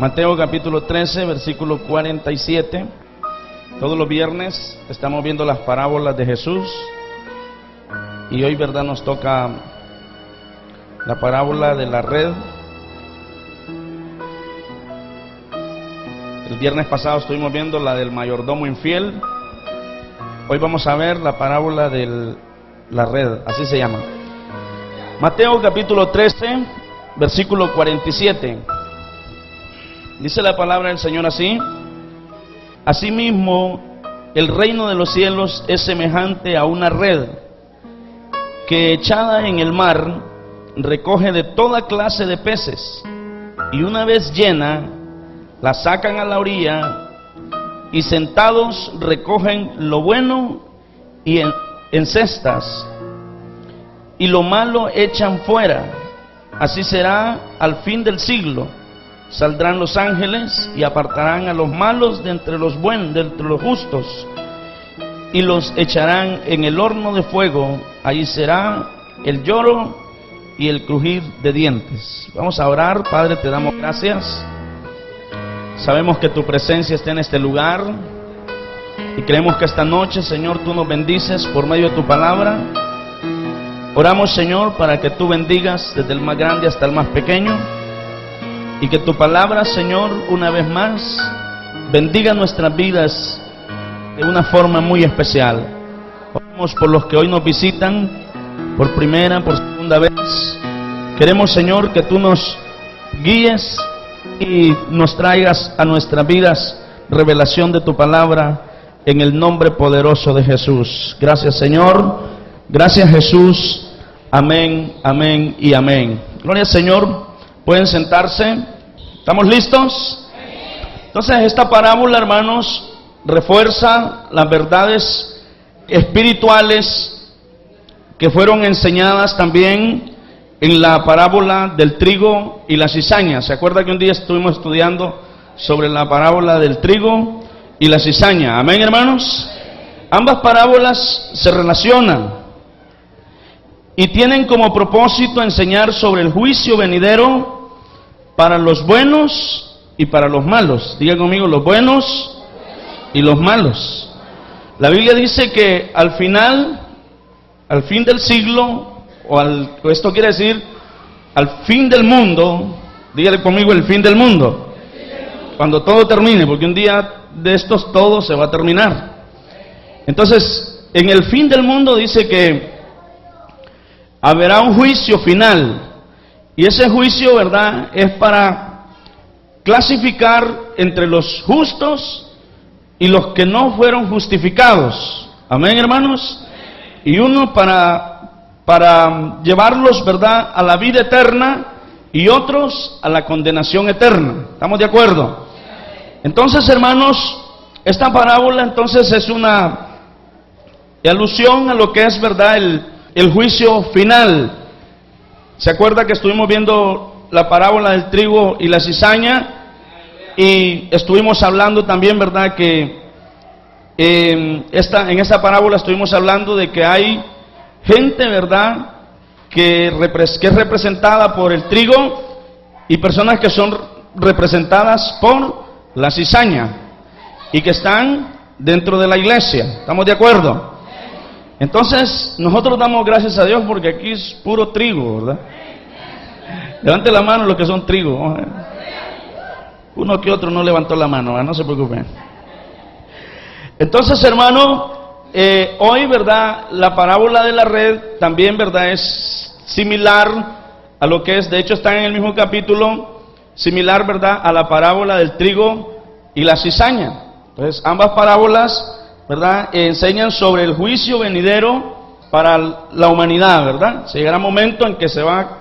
Mateo capítulo 13, versículo 47. Todos los viernes estamos viendo las parábolas de Jesús y hoy, verdad, nos toca la parábola de la red. El viernes pasado estuvimos viendo la del mayordomo infiel. Hoy vamos a ver la parábola de la red, así se llama. Mateo capítulo 13, versículo 47. Dice la palabra del Señor así: Asimismo, el reino de los cielos es semejante a una red que, echada en el mar, recoge de toda clase de peces, y una vez llena, la sacan a la orilla, y sentados recogen lo bueno y en cestas, y lo malo echan fuera. Así será al fin del siglo. Saldrán los ángeles y apartarán a los malos de entre los buenos, de entre los justos, y los echarán en el horno de fuego. Allí será el lloro y el crujir de dientes. Vamos a orar. Padre, te damos gracias. Sabemos que tu presencia está en este lugar y creemos que esta noche, Señor, tú nos bendices por medio de tu palabra. Oramos, Señor, para que tú bendigas desde el más grande hasta el más pequeño, y que tu palabra, Señor, una vez más bendiga nuestras vidas de una forma muy especial. Oramos por los que hoy nos visitan por primera, por segunda vez. Queremos, Señor, que tú nos guíes y nos traigas a nuestras vidas revelación de tu palabra, en el nombre poderoso de Jesús. Gracias, Señor. Gracias, Jesús. Amén, amén y amén. Gloria al Señor. Pueden sentarse. ¿Estamos listos? Entonces, esta parábola, hermanos, refuerza las verdades espirituales que fueron enseñadas también en la parábola del trigo y la cizaña. ¿Se acuerda que un día estuvimos estudiando sobre la parábola del trigo y la cizaña? Amén, hermanos. Ambas parábolas se relacionan y tienen como propósito enseñar sobre el juicio venidero para los buenos y para los malos. Diga conmigo, los buenos y los malos. La Biblia dice que al final, al fin del siglo, o esto quiere decir al fin del mundo. Dígale conmigo, el fin del mundo. Cuando todo termine, porque un día de estos todo se va a terminar. Entonces, en el fin del mundo dice que habrá un juicio final. Y ese juicio, ¿verdad?, es para clasificar entre los justos y los que no fueron justificados. Amén, hermanos. Y uno para llevarlos, ¿verdad?, a la vida eterna, y otros a la condenación eterna. ¿Estamos de acuerdo? Entonces, hermanos, esta parábola entonces es una alusión a lo que es, ¿verdad?, el juicio final. ¿Se acuerda que estuvimos viendo la parábola del trigo y la cizaña? Y estuvimos hablando también, ¿verdad?, que en esta parábola estuvimos hablando de que hay gente, ¿verdad?, que es representada por el trigo, y personas que son representadas por la cizaña y que están dentro de la iglesia. ¿Estamos de acuerdo? Entonces, nosotros damos gracias a Dios porque aquí es puro trigo, ¿verdad? Levante la mano los que son trigo. Uno que otro no levantó la mano, ¿verdad? No se preocupen. Entonces, hermano, hoy, ¿verdad?, la parábola de la red también, ¿verdad?, es similar a lo que es, de hecho está en el mismo capítulo, similar, ¿verdad?, a la parábola del trigo y la cizaña. Entonces, ambas parábolas, ¿verdad?, enseñan sobre el juicio venidero para la humanidad, ¿verdad? Se llegará un momento en que se va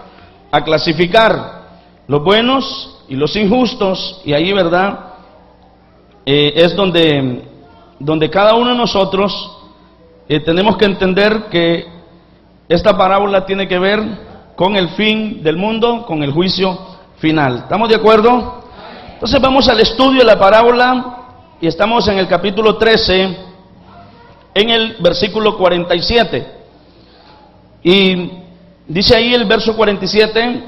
a clasificar los buenos y los injustos, y ahí, ¿verdad?, es donde cada uno de nosotros tenemos que entender que esta parábola tiene que ver con el fin del mundo, con el juicio final. ¿Estamos de acuerdo? Entonces vamos al estudio de la parábola y estamos en el capítulo 13, en el versículo 47. Y dice ahí el verso 47: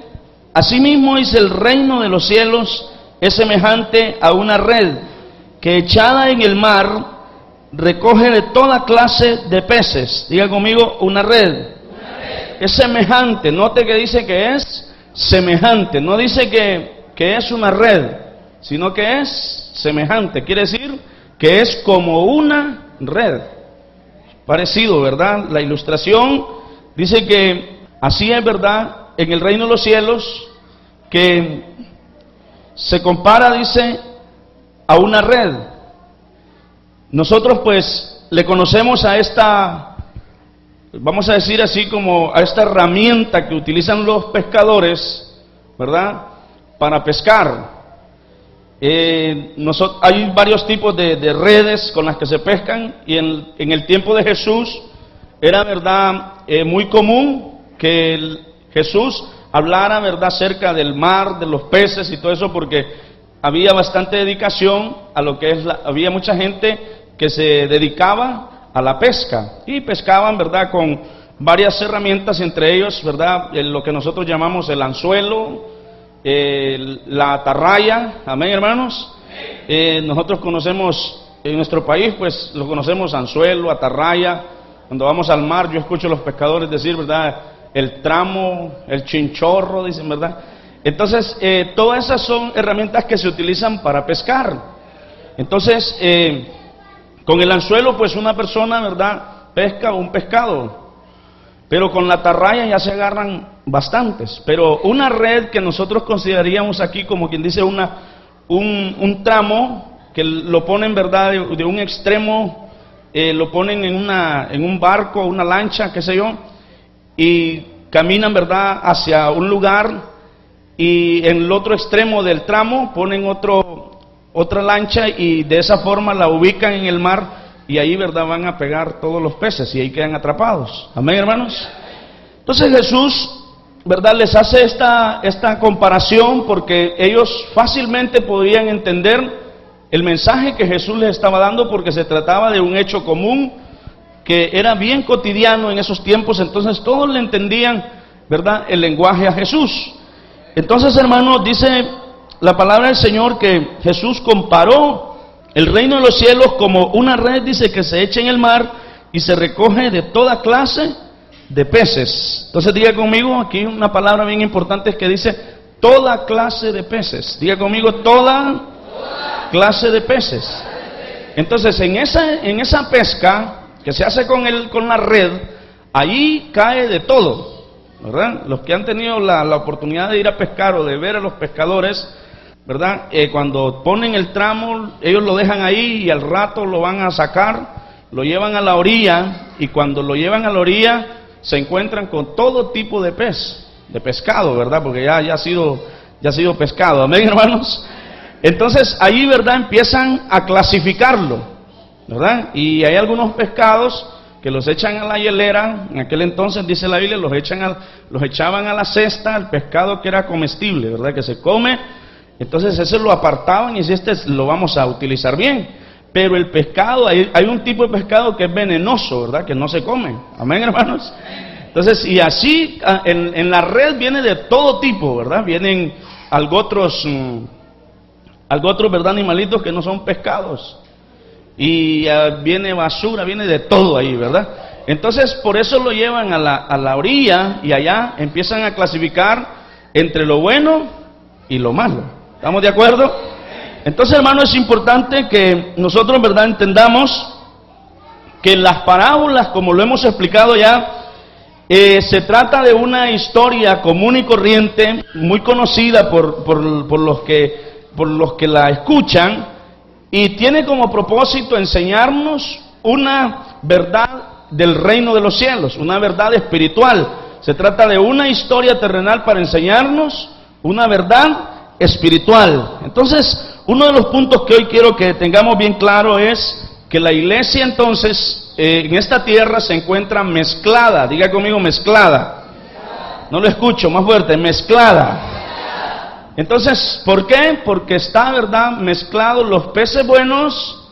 Asimismo es el reino de los cielos es semejante a una red que echada en el mar recoge de toda clase de peces. Diga conmigo, una red. Es semejante, note que dice que es semejante, no dice que es una red, sino que es semejante, quiere decir que es como una red. Parecido, ¿verdad? La ilustración dice que así es, ¿verdad? En el reino de los cielos, que se compara, dice, a una red. Nosotros pues le conocemos a esta, vamos a decir así, como a esta herramienta que utilizan los pescadores, ¿verdad? Para pescar. Hay varios tipos de redes con las que se pescan, y en el tiempo de Jesús era, ¿verdad?, muy común que Jesús hablara, ¿verdad?, acerca del mar, de los peces y todo eso, porque había bastante dedicación a lo que es había mucha gente que se dedicaba a la pesca, y pescaban, ¿verdad?, con varias herramientas, entre ellos, ¿verdad?, lo que nosotros llamamos el anzuelo, la atarraya. Amén, hermanos. Nosotros conocemos en nuestro país, pues lo conocemos anzuelo, atarraya. Cuando vamos al mar, yo escucho a los pescadores decir, ¿verdad?, el tramo, el chinchorro, dicen, ¿verdad? Entonces, todas esas son herramientas que se utilizan para pescar. Entonces, con el anzuelo, pues una persona, ¿verdad?, pesca un pescado, pero con la atarraya ya se agarran bastantes. Pero una red que nosotros consideraríamos aquí como quien dice un tramo, que lo ponen, ¿verdad?, de un extremo, lo ponen en un barco, una lancha, qué sé yo, y caminan, ¿verdad?, hacia un lugar, y en el otro extremo del tramo ponen otra lancha, y de esa forma la ubican en el mar, y ahí, ¿verdad?, van a pegar todos los peces y ahí quedan atrapados. Amén, hermanos. Entonces Jesús, ¿verdad?, les hace esta comparación porque ellos fácilmente podían entender el mensaje que Jesús les estaba dando, porque se trataba de un hecho común que era bien cotidiano en esos tiempos. Entonces todos le entendían, ¿verdad?, el lenguaje a Jesús. Entonces, hermanos, dice la palabra del Señor que Jesús comparó el reino de los cielos como una red, dice, que se echa en el mar y se recoge de toda clase de peces. Entonces diga conmigo, aquí una palabra bien importante que dice toda clase de peces. Diga conmigo, toda clase de peces. Entonces en esa pesca que se hace con la red, ahí cae de todo, ¿verdad? Los que han tenido la oportunidad de ir a pescar o de ver a los pescadores, ¿verdad? Cuando ponen el tramo, ellos lo dejan ahí y al rato lo van a sacar, lo llevan a la orilla, y cuando lo llevan a la orilla se encuentran con todo tipo de pez, de pescado, ¿verdad? Porque ya ha sido pescado. Amén, hermanos. Entonces ahí, ¿verdad?, empiezan a clasificarlo, ¿verdad? Y hay algunos pescados que los echan a la hielera. En aquel entonces, dice la Biblia, los echaban a la cesta, el pescado que era comestible, ¿verdad?, que se come. Entonces ese lo apartaban y si lo vamos a utilizar bien. Pero el pescado, hay un tipo de pescado que es venenoso, ¿verdad?, que no se come. Amén, hermanos. Entonces, y así en la red viene de todo tipo, ¿verdad? Vienen algo otros, ¿verdad?, animalitos que no son pescados. Y viene basura, viene de todo ahí, ¿verdad? Entonces por eso lo llevan a la orilla, y allá empiezan a clasificar entre lo bueno y lo malo. ¿Estamos de acuerdo? Entonces, hermano, es importante que nosotros, ¿verdad?, entendamos que las parábolas, como lo hemos explicado ya, se trata de una historia común y corriente, muy conocida por los que la escuchan, y tiene como propósito enseñarnos una verdad del reino de los cielos, una verdad espiritual. Se trata de una historia terrenal para enseñarnos una verdad espiritual. Entonces, uno de los puntos que hoy quiero que tengamos bien claro es que la iglesia, entonces, en esta tierra se encuentra mezclada. Diga conmigo, mezclada. No lo escucho, más fuerte, mezclada. Entonces, ¿por qué? Porque está, ¿verdad?, mezclados los peces buenos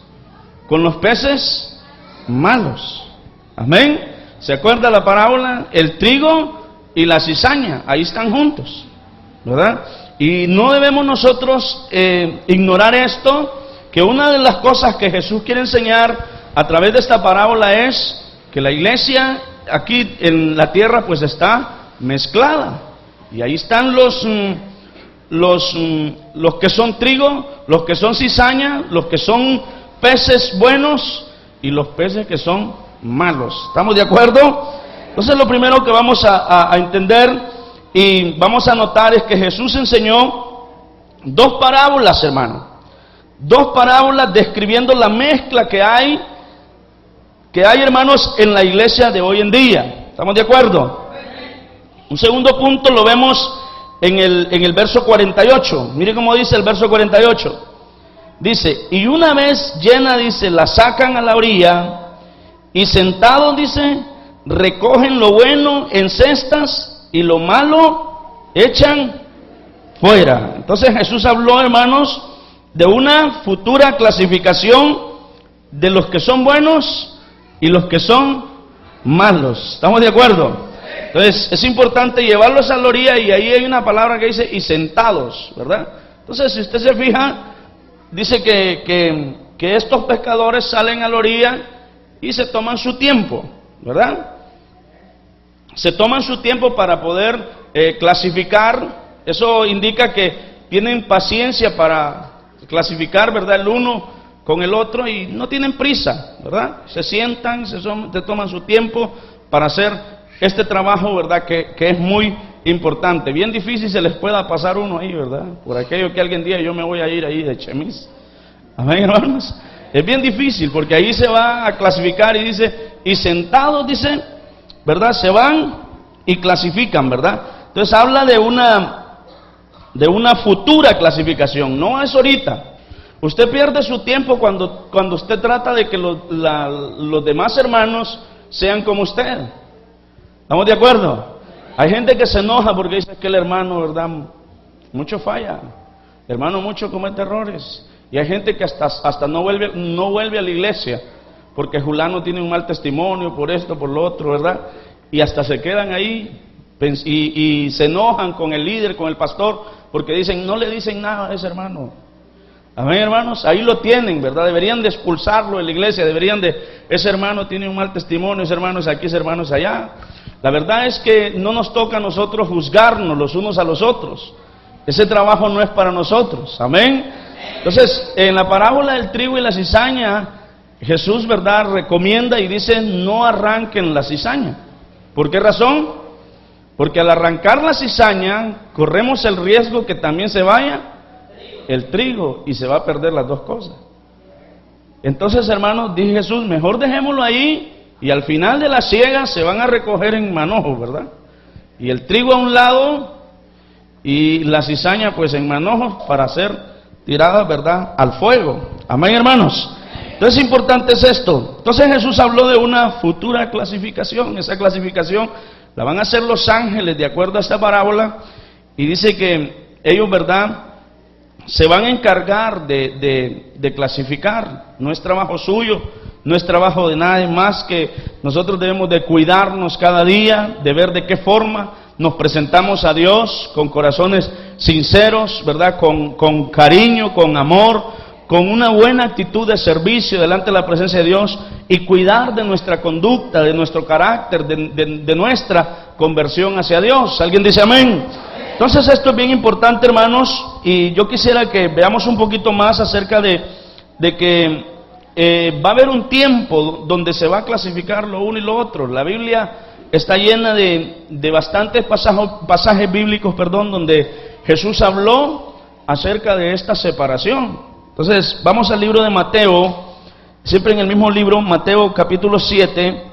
con los peces malos. Amén. ¿Se acuerda la parábola? El trigo y la cizaña, ahí están juntos, ¿verdad? Y no debemos nosotros ignorar esto, que una de las cosas que Jesús quiere enseñar a través de esta parábola es que la iglesia aquí en la tierra pues está mezclada. Y ahí están los que son trigo, los que son cizaña, los que son peces buenos y los peces que son malos. ¿Estamos de acuerdo? Entonces lo primero que vamos a entender y vamos a notar es que Jesús enseñó dos parábolas, hermano. Dos parábolas describiendo la mezcla que hay, hermanos, en la iglesia de hoy en día. ¿Estamos de acuerdo? Un segundo punto lo vemos en el verso 48. Mire cómo dice el verso 48. Dice, y una vez llena, dice, la sacan a la orilla, y sentados, dice, recogen lo bueno en cestas, y lo malo echan fuera. Entonces Jesús habló, hermanos, de una futura clasificación de los que son buenos y los que son malos. ¿Estamos de acuerdo? Entonces es importante llevarlos a la orilla, y ahí hay una palabra que dice, y sentados, ¿verdad? Entonces si usted se fija, dice que estos pescadores salen a la orilla y se toman su tiempo, ¿verdad? Se toman su tiempo para poder clasificar. Eso indica que tienen paciencia para clasificar, ¿verdad? El uno con el otro, y no tienen prisa, ¿verdad? Se sientan, se toman su tiempo para hacer este trabajo, ¿verdad? Que es muy importante. Bien difícil se les pueda pasar uno ahí, ¿verdad? Por aquello que alguien diga, yo me voy a ir ahí de chemis. Amén, hermanos. Es bien difícil, porque ahí se va a clasificar y dice, y sentados, dice, ¿verdad? Se van y clasifican, ¿verdad? Entonces habla de una futura clasificación, no es ahorita. Usted pierde su tiempo cuando usted trata de que los demás hermanos sean como usted. ¿Estamos de acuerdo? Hay gente que se enoja porque dice que el hermano, ¿verdad? Mucho falla, el hermano mucho comete errores. Y hay gente que hasta no vuelve a la iglesia porque fulano tiene un mal testimonio por esto, por lo otro, ¿verdad? Y hasta se quedan ahí y se enojan con el líder, con el pastor, porque dicen, no le dicen nada a ese hermano. Amén, hermanos, ahí lo tienen, ¿verdad? Deberían de expulsarlo de la iglesia, ese hermano tiene un mal testimonio, ese hermano es aquí, ese hermano es allá. La verdad es que no nos toca a nosotros juzgarnos los unos a los otros. Ese trabajo no es para nosotros, amén. Entonces, en la parábola del trigo y la cizaña, Jesús, ¿verdad?, recomienda y dice, no arranquen la cizaña. ¿Por qué razón? Porque al arrancar la cizaña, corremos el riesgo que también se vaya el trigo y se va a perder las dos cosas. Entonces, hermanos, dice Jesús, mejor dejémoslo ahí, y al final de la siega se van a recoger en manojos, ¿verdad? Y el trigo a un lado y la cizaña pues en manojos para ser tirada, ¿verdad?, al fuego. Amén, hermanos. Entonces importante es esto. Entonces Jesús habló de una futura clasificación. Esa clasificación la van a hacer los ángeles de acuerdo a esta parábola, y dice que ellos, ¿verdad?, se van a encargar de clasificar. No es trabajo suyo, no es trabajo de nadie más, que nosotros debemos de cuidarnos cada día, de ver de qué forma nos presentamos a Dios con corazones sinceros, ¿verdad? Con cariño, con amor, con una buena actitud de servicio delante de la presencia de Dios, y cuidar de nuestra conducta, de nuestro carácter, de nuestra conversión hacia Dios. ¿Alguien dice amén? Entonces esto es bien importante, hermanos, y yo quisiera que veamos un poquito más acerca de que va a haber un tiempo donde se va a clasificar lo uno y lo otro. La Biblia está llena de bastantes pasajes bíblicos, donde Jesús habló acerca de esta separación. Entonces vamos al libro de Mateo, siempre en el mismo libro, Mateo capítulo 7,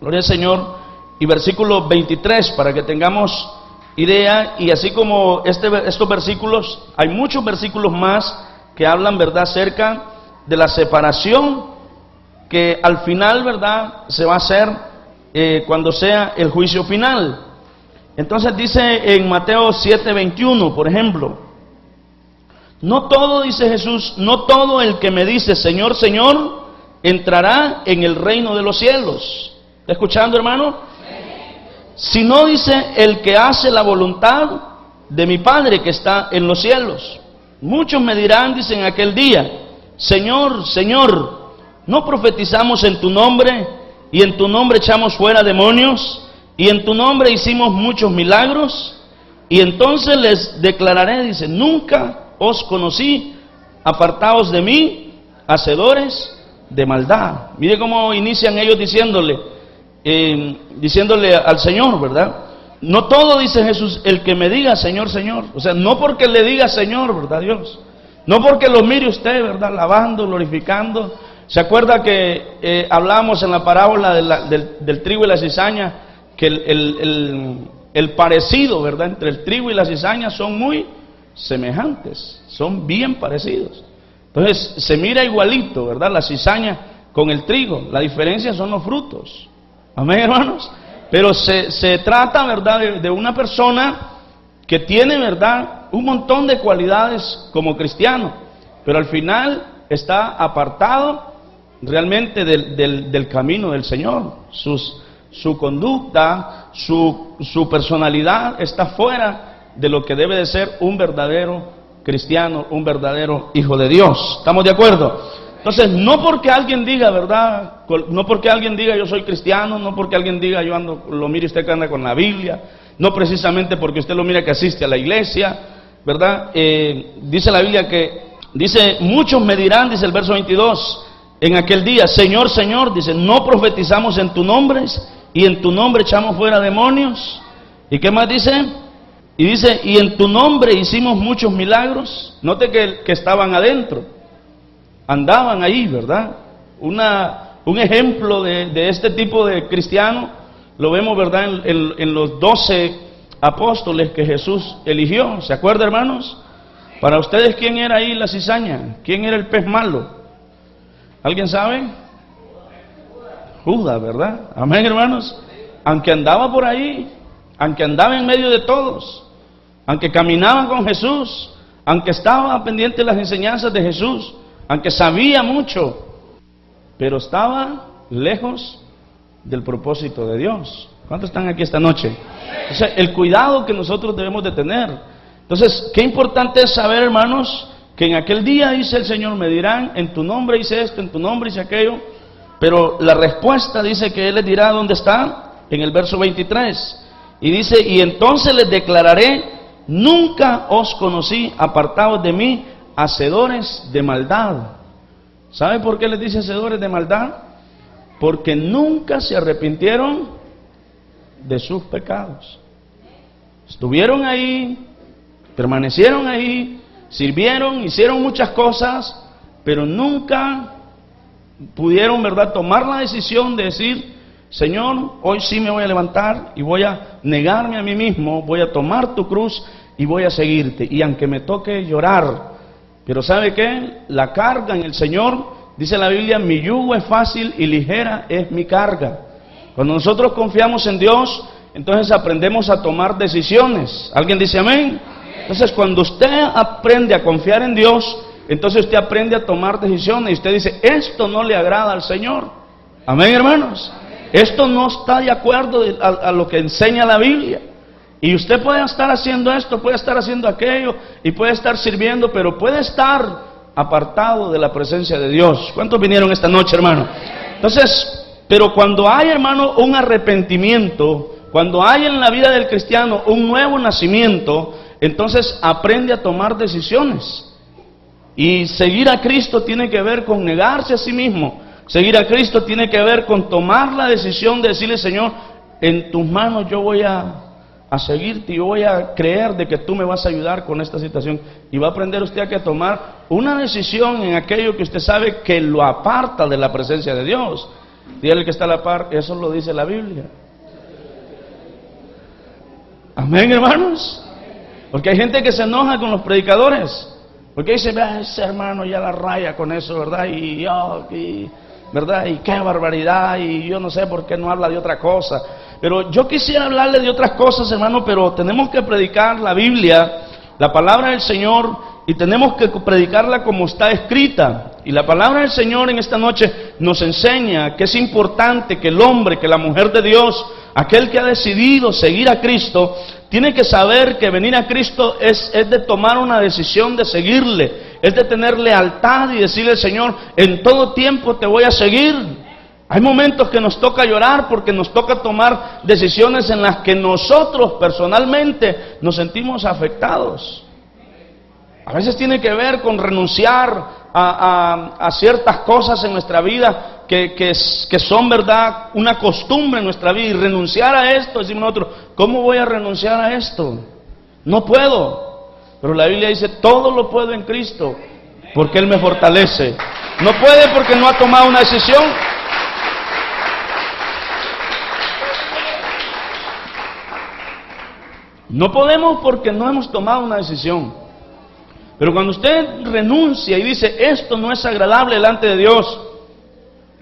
gloria al Señor, y versículo 23, para que tengamos idea. Y así como estos versículos, hay muchos versículos más que hablan, ¿verdad?, acerca de la separación que al final, ¿verdad?, se va a hacer cuando sea el juicio final. Entonces dice en Mateo 7:21, por ejemplo, no todo, dice Jesús, no todo el que me dice Señor, Señor, entrará en el reino de los cielos. ¿Está escuchando, hermano? Sino, dice, el que hace la voluntad de mi Padre que está en los cielos. Muchos me dirán, dicen aquel día, Señor, Señor, ¿no profetizamos en tu nombre, y en tu nombre echamos fuera demonios, y en tu nombre hicimos muchos milagros? Y entonces les declararé, dice, nunca os conocí, apartaos de mí, hacedores de maldad. Mire cómo inician ellos diciéndole al Señor, ¿verdad? No todo, dice Jesús, el que me diga Señor, Señor. O sea, no porque le diga Señor, ¿verdad, Dios? No porque lo mire usted, ¿verdad? Alabando, glorificando. ¿Se acuerda que hablamos en la parábola del trigo y la cizaña? Que el parecido, ¿verdad? Entre el trigo y la cizaña son muy semejantes, son bien parecidos. Entonces, se mira igualito, ¿verdad? La cizaña con el trigo. La diferencia son los frutos. Amén, hermanos. Pero se trata, ¿verdad?, de una persona que tiene, ¿verdad?, un montón de cualidades como cristiano, pero al final está apartado realmente del camino del Señor. Su conducta, su personalidad está fuera de lo que debe de ser un verdadero cristiano, un verdadero hijo de Dios. ¿Estamos de acuerdo? Entonces, no porque alguien diga, ¿verdad? No porque alguien diga yo soy cristiano, no porque alguien diga yo ando, lo mire usted que anda con la Biblia, no precisamente porque usted lo mira que asiste a la iglesia, ¿verdad? Dice la Biblia dice, muchos me dirán, dice el verso 22, en aquel día, Señor, Señor, dice, ¿no profetizamos en tu nombre, y en tu nombre echamos fuera demonios? ¿Y qué más dice? Y dice, y en tu nombre hicimos muchos milagros. Note que estaban adentro, andaban ahí, ¿verdad? Un ejemplo de este tipo de cristiano lo vemos, ¿verdad?, en los 12 apóstoles que Jesús eligió. ¿Se acuerdan, hermanos? Para ustedes, ¿quién era ahí la cizaña? ¿Quién era el pez malo? ¿Alguien sabe? Judas, ¿verdad? Amén, hermanos. Aunque andaba por ahí, aunque andaba en medio de todos, aunque caminaban con Jesús, aunque estaba pendiente de las enseñanzas de Jesús, aunque sabía mucho, pero estaba lejos del propósito de Dios. ¿Cuántos están aquí esta noche? O sea, el cuidado que nosotros debemos de tener. Entonces, qué importante es saber, hermanos, que en aquel día, dice el Señor, me dirán, en tu nombre hice esto, en tu nombre hice aquello, pero la respuesta dice que Él les dirá dónde está, en el verso 23, y dice, y entonces les declararé, nunca os conocí, apartados de mí, hacedores de maldad. ¿Sabe por qué les dice hacedores de maldad? Porque nunca se arrepintieron de sus pecados. Estuvieron ahí, permanecieron ahí, sirvieron, hicieron muchas cosas, pero nunca pudieron, ¿verdad?, tomar la decisión de decir, Señor, hoy sí me voy a levantar y voy a negarme a mí mismo, voy a tomar tu cruz y voy a seguirte, y aunque me toque llorar. Pero ¿sabe qué? La carga en el Señor, dice la Biblia, mi yugo es fácil y ligera es mi carga. Cuando nosotros confiamos en Dios, entonces aprendemos a tomar decisiones. ¿Alguien dice amén? Entonces, cuando usted aprende a confiar en Dios, entonces usted aprende a tomar decisiones y usted dice, esto no le agrada al Señor. Amén, hermanos. Esto no está de acuerdo a lo que enseña la Biblia. Y usted puede estar haciendo esto, puede estar haciendo aquello, y puede estar sirviendo, pero puede estar apartado de la presencia de Dios. ¿Cuántos vinieron esta noche, hermano? Entonces, pero cuando hay, hermano, un arrepentimiento, cuando hay en la vida del cristiano un nuevo nacimiento, entonces aprende a tomar decisiones. Y seguir a Cristo tiene que ver con negarse a sí mismo. Seguir a Cristo tiene que ver con tomar la decisión de decirle, Señor, en tus manos yo voy a seguirte, yo voy a creer de que tú me vas a ayudar con esta situación. Y va a aprender usted a que tomar una decisión en aquello que usted sabe que lo aparta de la presencia de Dios. Dígale que está a la par, eso lo dice la Biblia. Amén, hermanos. Porque hay gente que se enoja con los predicadores, porque dice, vea, ese hermano ya la raya con eso, ¿verdad? ¿Verdad? Y qué barbaridad, y yo no sé por qué no habla de otra cosa. Pero yo quisiera hablarle de otras cosas, hermano, pero tenemos que predicar la Biblia, la palabra del Señor, y tenemos que predicarla como está escrita. Y la palabra del Señor en esta noche nos enseña que es importante que el hombre, que la mujer de Dios, aquel que ha decidido seguir a Cristo, tiene que saber que venir a Cristo es de tomar una decisión de seguirle, es de tener lealtad y decirle al Señor, en todo tiempo te voy a seguir. Hay momentos que nos toca llorar porque nos toca tomar decisiones en las que nosotros personalmente nos sentimos afectados. A veces tiene que ver con renunciar a ciertas cosas en nuestra vida que son, verdad, una costumbre en nuestra vida, y renunciar a esto. Decimos nosotros, ¿cómo voy a renunciar a esto? No puedo. Pero la Biblia dice, todo lo puedo en Cristo, porque Él me fortalece. No puede porque no ha tomado una decisión. No podemos porque no hemos tomado una decisión. Pero cuando usted renuncia y dice, esto no es agradable delante de Dios,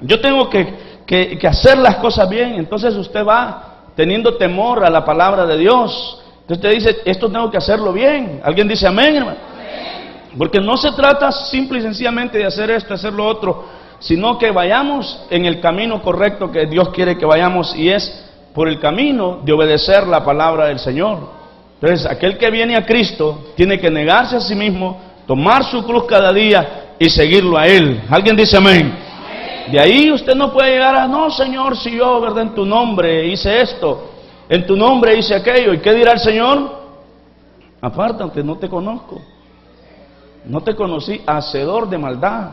yo tengo que hacer las cosas bien, entonces usted va teniendo temor a la palabra de Dios. Entonces usted dice, esto tengo que hacerlo bien. ¿Alguien dice amén, hermano? Amén. Porque no se trata simple y sencillamente de hacer esto, hacer lo otro, sino que vayamos en el camino correcto que Dios quiere que vayamos, y es por el camino de obedecer la palabra del Señor. Entonces, aquel que viene a Cristo tiene que negarse a sí mismo, tomar su cruz cada día y seguirlo a Él. ¿Alguien dice amén? Amén. De ahí usted no puede llegar a, no, Señor, si yo, verdad, en tu nombre hice esto, en tu nombre hice aquello. ¿Y qué dirá el Señor? Apártate, no te conozco. No te conocí, hacedor de maldad.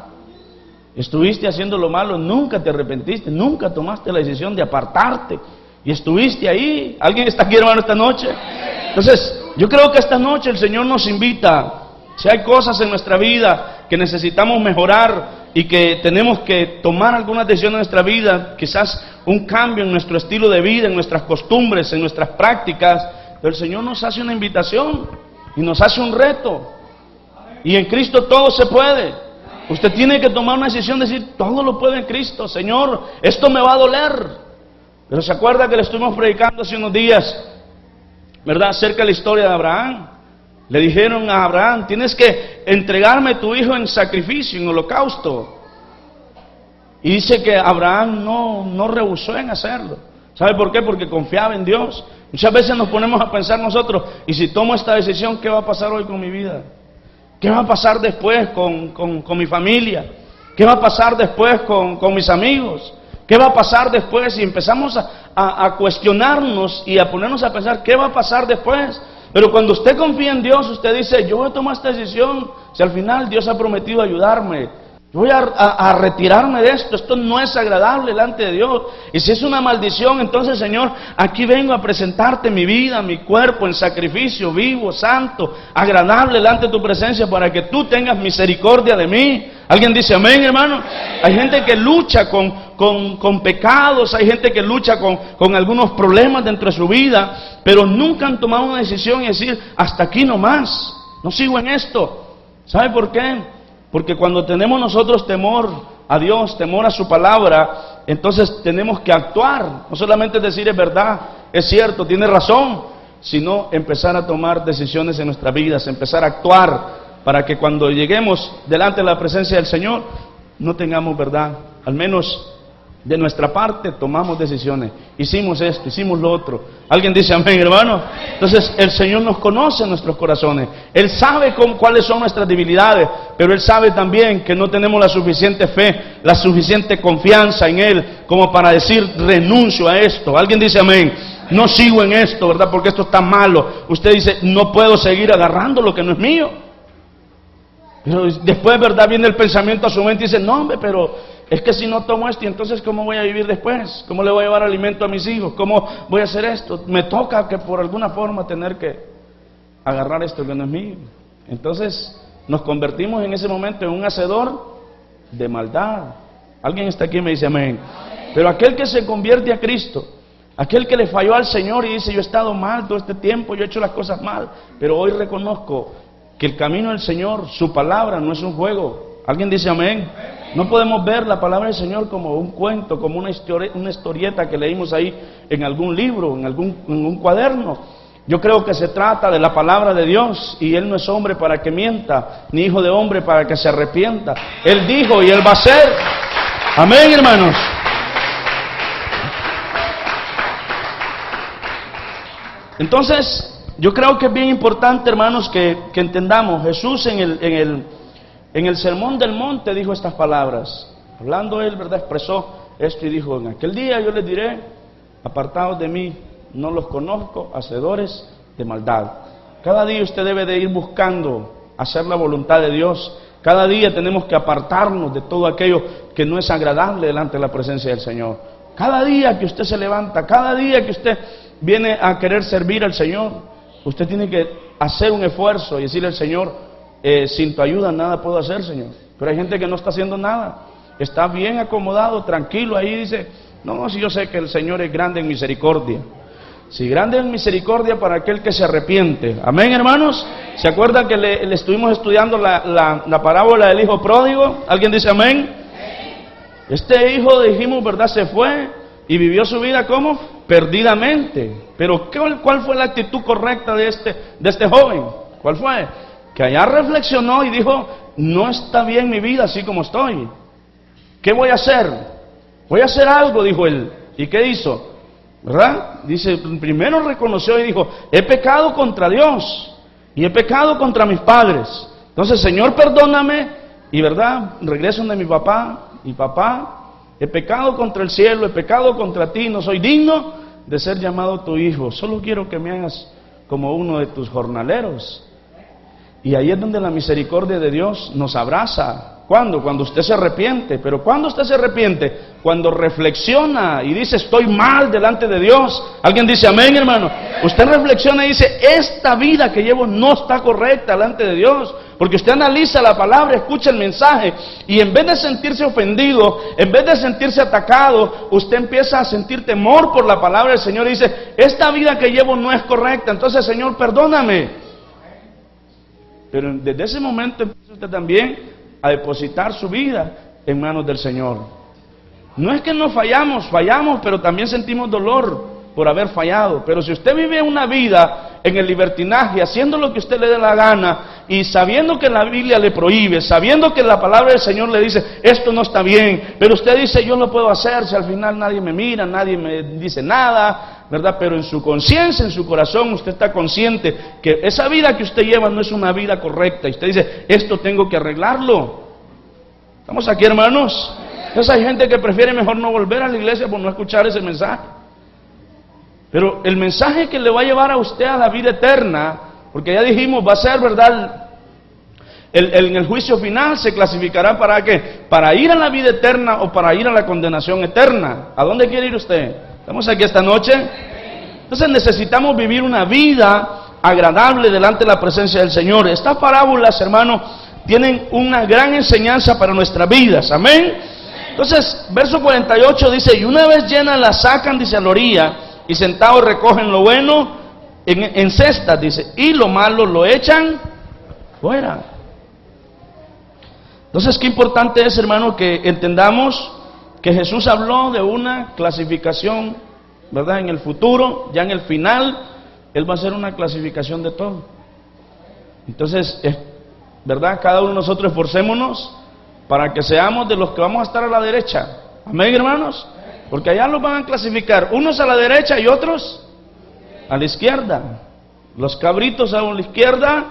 Estuviste haciendo lo malo, nunca te arrepentiste, nunca tomaste la decisión de apartarte. Y estuviste ahí. ¿Alguien está aquí, hermano, esta noche? Entonces, yo creo que esta noche el Señor nos invita. Si hay cosas en nuestra vida que necesitamos mejorar y que tenemos que tomar algunas decisiones en nuestra vida, quizás un cambio en nuestro estilo de vida, en nuestras costumbres, en nuestras prácticas, pero el Señor nos hace una invitación y nos hace un reto. Y en Cristo todo se puede. Usted tiene que tomar una decisión de decir, todo lo puede en Cristo. Señor, esto me va a doler. Pero se acuerda que le estuvimos predicando hace unos días, ¿verdad?, acerca de la historia de Abraham. Le dijeron a Abraham, tienes que entregarme tu hijo en sacrificio, en holocausto. Y dice que Abraham no rehusó en hacerlo. ¿Sabe por qué? Porque confiaba en Dios. Muchas veces nos ponemos a pensar nosotros, y si tomo esta decisión, ¿qué va a pasar hoy con mi vida? ¿Qué va a pasar después con mi familia? ¿Qué va a pasar después con mis amigos? ¿Qué va a pasar después? Y empezamos a cuestionarnos y a ponernos a pensar, ¿qué va a pasar después? Pero cuando usted confía en Dios, usted dice, yo voy a tomar esta decisión, si al final Dios ha prometido ayudarme. Yo voy a retirarme de esto no es agradable delante de Dios. Y si es una maldición, entonces, Señor, aquí vengo a presentarte mi vida, mi cuerpo en sacrificio vivo, santo, agradable delante de tu presencia, para que tú tengas misericordia de mí. ¿Alguien dice amén, hermano? Hay gente que lucha con pecados, hay gente que lucha con algunos problemas dentro de su vida, pero nunca han tomado una decisión y decir, hasta aquí nomás, no sigo en esto. ¿Sabe por qué? Porque cuando tenemos nosotros temor a Dios, temor a su palabra, entonces tenemos que actuar. No solamente decir es verdad, es cierto, tiene razón, sino empezar a tomar decisiones en nuestras vidas, empezar a actuar, para que cuando lleguemos delante de la presencia del Señor, no tengamos, verdad, al menos de nuestra parte tomamos decisiones. Hicimos esto, hicimos lo otro. ¿Alguien dice amén, hermano? Entonces el Señor nos conoce en nuestros corazones. Él sabe cuáles son nuestras debilidades, pero Él sabe también que no tenemos la suficiente fe, la suficiente confianza en Él como para decir, renuncio a esto. ¿Alguien dice amén? No sigo en esto, ¿verdad? Porque esto está malo. Usted dice, no puedo seguir agarrando lo que no es mío. Pero después, ¿verdad?, viene el pensamiento a su mente y dice, no, hombre, pero es que si no tomo esto, entonces ¿cómo voy a vivir después? ¿Cómo le voy a llevar alimento a mis hijos? ¿Cómo voy a hacer esto? Me toca que por alguna forma tener que agarrar esto que no es mío. Entonces nos convertimos en ese momento en un hacedor de maldad. ¿Alguien está aquí y me dice amén? Pero aquel que se convierte a Cristo, aquel que le falló al Señor y dice, yo he estado mal todo este tiempo, yo he hecho las cosas mal, pero hoy reconozco que el camino del Señor, su palabra, no es un juego. ¿Alguien dice amén? No podemos ver la palabra del Señor como un cuento, como una historieta que leímos ahí en algún libro, en un cuaderno. Yo creo que se trata de la palabra de Dios, y Él no es hombre para que mienta, ni hijo de hombre para que se arrepienta. Él dijo y Él va a hacer. Amén, hermanos. Entonces, yo creo que es bien importante, hermanos, que entendamos. Jesús en el Sermón del Monte dijo estas palabras. Hablando él, ¿verdad?, expresó esto y dijo: en aquel día yo les diré, apartados de mí, no los conozco, hacedores de maldad. Cada día usted debe de ir buscando hacer la voluntad de Dios. Cada día tenemos que apartarnos de todo aquello que no es agradable delante de la presencia del Señor. Cada día que usted se levanta, cada día que usted viene a querer servir al Señor, usted tiene que hacer un esfuerzo y decirle al Señor: sin tu ayuda nada puedo hacer, Señor. Pero hay gente que no está haciendo nada, está bien acomodado, tranquilo, ahí dice: no, si yo sé que el Señor es grande en misericordia. Si grande en misericordia para aquel que se arrepiente. Amén, hermanos. ¿Se acuerdan que le estuvimos estudiando la parábola del hijo pródigo? ¿Alguien dice amén? Este hijo, dijimos, ¿verdad?, se fue y vivió su vida ¿cómo? Perdidamente. Pero ¿cuál fue la actitud correcta de este joven? ¿Cuál fue? Que allá reflexionó y dijo: no está bien mi vida así como estoy. ¿Qué voy a hacer? Voy a hacer algo, dijo él. ¿Y qué hizo? ¿Verdad? Dice, primero reconoció y dijo: he pecado contra Dios y he pecado contra mis padres. Entonces, Señor, perdóname. Y verdad, regreso donde mi papá. Y papá, he pecado contra el cielo, he pecado contra ti, no soy digno de ser llamado tu hijo. Solo quiero que me hagas como uno de tus jornaleros. Y ahí es donde la misericordia de Dios nos abraza. ¿Cuándo? Cuando usted se arrepiente. Pero ¿cuándo usted se arrepiente? Cuando reflexiona y dice: estoy mal delante de Dios. ¿Alguien dice amén, hermano? Usted reflexiona y dice: esta vida que llevo no está correcta delante de Dios. Porque usted analiza la palabra, escucha el mensaje, y en vez de sentirse ofendido, en vez de sentirse atacado, usted empieza a sentir temor por la palabra del Señor y dice: esta vida que llevo no es correcta. Entonces, Señor, perdóname. Pero desde ese momento empieza usted también a depositar su vida en manos del Señor. No es que no fallamos, pero también sentimos dolor por haber fallado. Pero si usted vive una vida en el libertinaje, haciendo lo que usted le dé la gana, y sabiendo que la Biblia le prohíbe, sabiendo que la palabra del Señor le dice: esto no está bien, pero usted dice: yo lo puedo hacer, si al final nadie me mira, nadie me dice nada, ¿verdad? Pero en su conciencia, en su corazón, usted está consciente que esa vida que usted lleva no es una vida correcta, y usted dice: esto tengo que arreglarlo. ¿Estamos aquí, hermanos? Entonces hay gente que prefiere mejor no volver a la iglesia por no escuchar ese mensaje. Pero el mensaje que le va a llevar a usted a la vida eterna, porque ya dijimos, va a ser, ¿verdad?, en el juicio final se clasificará para ¿qué? Para ir a la vida eterna o para ir a la condenación eterna. ¿A dónde quiere ir usted? ¿Estamos aquí esta noche? Entonces necesitamos vivir una vida agradable delante de la presencia del Señor. Estas parábolas, hermanos, tienen una gran enseñanza para nuestras vidas. Amén. Entonces, verso 48 dice: y una vez llenas la sacan, dice, a la orilla, y sentados recogen lo bueno en cestas, dice, y lo malo lo echan fuera. Entonces, qué importante es, hermano, que entendamos que Jesús habló de una clasificación, ¿verdad?, en el futuro, ya en el final, Él va a hacer una clasificación de todo. Entonces, ¿verdad?, cada uno de nosotros esforcémonos para que seamos de los que vamos a estar a la derecha. Amén, hermanos. Porque allá los van a clasificar, unos a la derecha y otros a la izquierda. Los cabritos a la izquierda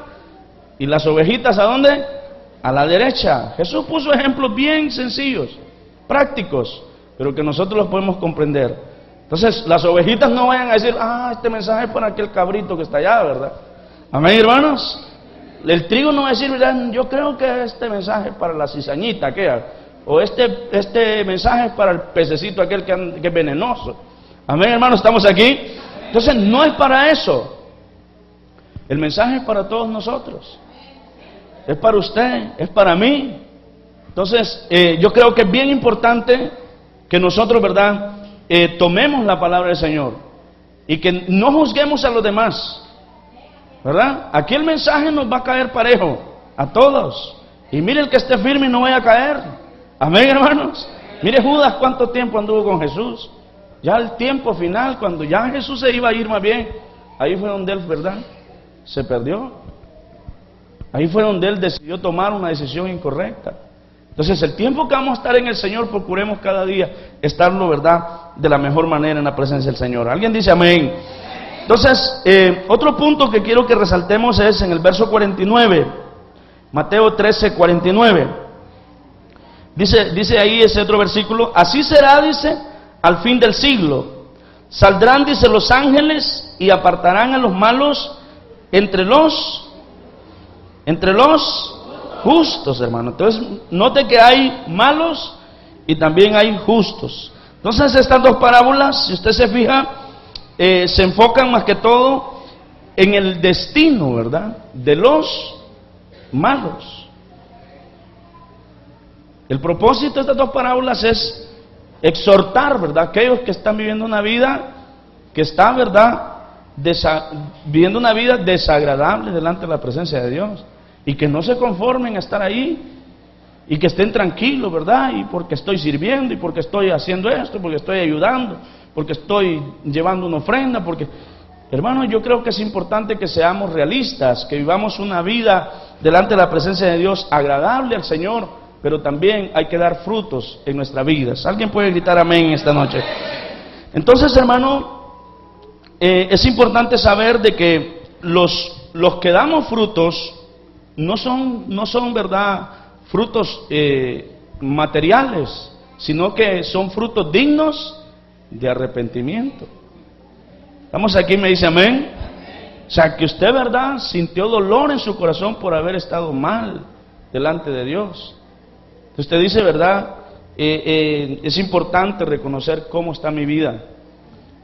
y las ovejitas ¿a dónde? A la derecha. Jesús puso ejemplos bien sencillos, prácticos, pero que nosotros los podemos comprender. Entonces, las ovejitas no vayan a decir: este mensaje es para aquel cabrito que está allá, ¿verdad? Amén, hermanos. El trigo no va a decir: ¿verdad?, yo creo que este mensaje es para la cizañita aquella, o este mensaje es para el pececito aquel que es venenoso. Amén, hermanos, ¿estamos aquí? Entonces, no es para eso. El mensaje es para todos nosotros. Es para usted, es para mí. Entonces, yo creo que es bien importante que nosotros, ¿verdad?, tomemos la palabra del Señor y que no juzguemos a los demás, ¿verdad? Aquí el mensaje nos va a caer parejo a todos. Y mire el que esté firme y no vaya a caer. Amén, hermanos. Mire Judas cuánto tiempo anduvo con Jesús. Ya el tiempo final, cuando ya Jesús se iba a ir más bien, ahí fue donde él, ¿verdad?, se perdió. Ahí fue donde él decidió tomar una decisión incorrecta. Entonces, el tiempo que vamos a estar en el Señor, procuremos cada día estarlo, ¿verdad?, de la mejor manera en la presencia del Señor. ¿Alguien dice amén? Entonces, otro punto que quiero que resaltemos es en el verso 49, Mateo 13, 49. Dice ahí ese otro versículo: así será, dice, al fin del siglo. Saldrán, dice, los ángeles y apartarán a los malos entre los justos, hermano. Entonces, note que hay malos y también hay justos. Entonces, estas dos parábolas, si usted se fija, se enfocan más que todo en el destino, ¿verdad?, de los malos. El propósito de estas dos parábolas es exhortar, ¿verdad?, aquellos que están viviendo una vida que está, ¿verdad?, viviendo una vida desagradable delante de la presencia de Dios, y que no se conformen a estar ahí, y que estén tranquilos, ¿verdad?, y porque estoy sirviendo, y porque estoy haciendo esto, porque estoy ayudando, porque estoy llevando una ofrenda, porque... Hermano, yo creo que es importante que seamos realistas, que vivamos una vida delante de la presencia de Dios agradable al Señor, pero también hay que dar frutos en nuestras vidas. ¿Alguien puede gritar amén esta noche? Entonces, hermano, es importante saber de que los que damos frutos no son, ¿verdad?, frutos materiales, sino que son frutos dignos de arrepentimiento. Estamos aquí, me dice amén. O sea, que usted, ¿verdad?, sintió dolor en su corazón por haber estado mal delante de Dios. Usted dice, ¿verdad?, es importante reconocer cómo está mi vida,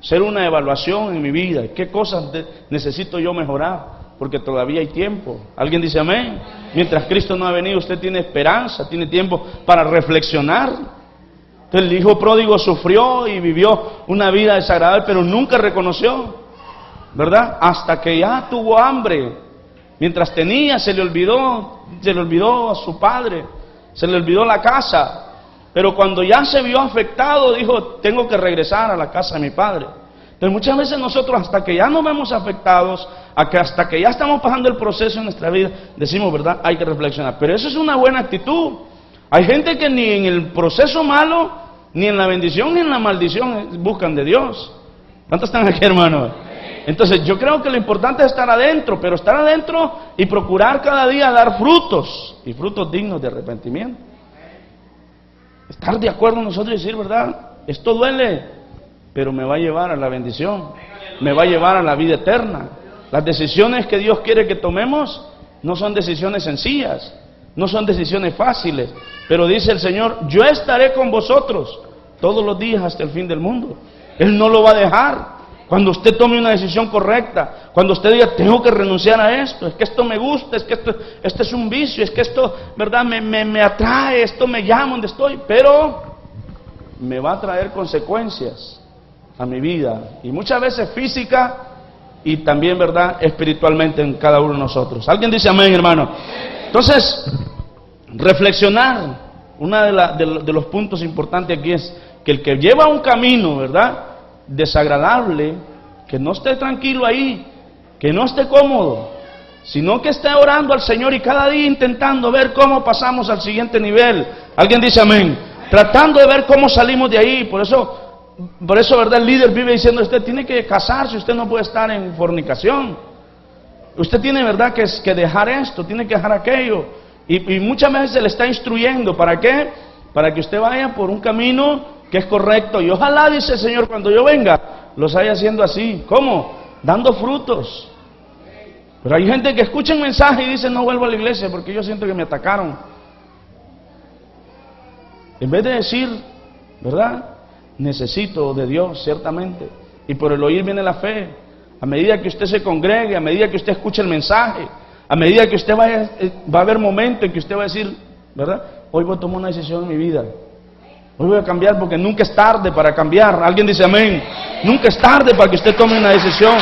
hacer una evaluación en mi vida, qué cosas necesito yo mejorar, porque todavía hay tiempo. ¿Alguien dice amén? Mientras Cristo no ha venido, usted tiene esperanza, tiene tiempo para reflexionar. Entonces, el hijo pródigo sufrió y vivió una vida desagradable, pero nunca reconoció, ¿verdad?, hasta que ya tuvo hambre. Mientras tenía, se le olvidó a su padre, se le olvidó la casa, pero cuando ya se vio afectado, dijo, tengo que regresar a la casa de mi padre. Entonces, muchas veces nosotros, hasta que ya nos vemos afectados, hasta que ya estamos pasando el proceso en nuestra vida, decimos, ¿verdad?, hay que reflexionar. Pero eso es una buena actitud. Hay gente que ni en el proceso malo, ni en la bendición, ni en la maldición buscan de Dios. ¿Cuántos están aquí, hermanos? Entonces, yo creo que lo importante es estar adentro, pero estar adentro y procurar cada día dar frutos, y frutos dignos de arrepentimiento. Estar de acuerdo nosotros y decir, ¿verdad?, esto duele, pero me va a llevar a la bendición, me va a llevar a la vida eterna. Las decisiones que Dios quiere que tomemos no son decisiones sencillas, no son decisiones fáciles, pero dice el Señor, yo estaré con vosotros todos los días hasta el fin del mundo. Él no lo va a dejar. Cuando usted tome una decisión correcta, cuando usted diga, tengo que renunciar a esto, es que esto me gusta, es que esto es un vicio, es que esto, ¿verdad?, me atrae, esto me llama donde estoy, pero me va a traer consecuencias a mi vida, y muchas veces física, y también, ¿verdad?, espiritualmente en cada uno de nosotros. ¿Alguien dice amén, hermano? Entonces, reflexionar, uno de los puntos importantes aquí es que el que lleva un camino, ¿verdad?, desagradable, que no esté tranquilo ahí, que no esté cómodo, sino que esté orando al Señor y cada día intentando ver cómo pasamos al siguiente nivel. ¿Alguien dice amén? Tratando de ver cómo salimos de ahí. Por eso, ¿verdad?, el líder vive diciendo, usted tiene que casarse, usted no puede estar en fornicación. Usted tiene, ¿verdad?, que dejar esto, tiene que dejar aquello. Y muchas veces se le está instruyendo. ¿Para qué? Para que usted vaya por un camino que es correcto. Y ojalá, dice el Señor, cuando yo venga, los haya haciendo así. ¿Cómo? Dando frutos. Pero hay gente que escucha un mensaje y dice, no vuelvo a la iglesia porque yo siento que me atacaron. En vez de decir, ¿verdad?, necesito de Dios, ciertamente. Y por el oír viene la fe. A medida que usted se congregue, a medida que usted escuche el mensaje, a medida que usted vaya, va a haber momentos en que usted va a decir, ¿verdad?, hoy voy a tomar una decisión en mi vida. Hoy voy a cambiar porque nunca es tarde para cambiar. ¿Alguien dice amén? Nunca es tarde para que usted tome una decisión.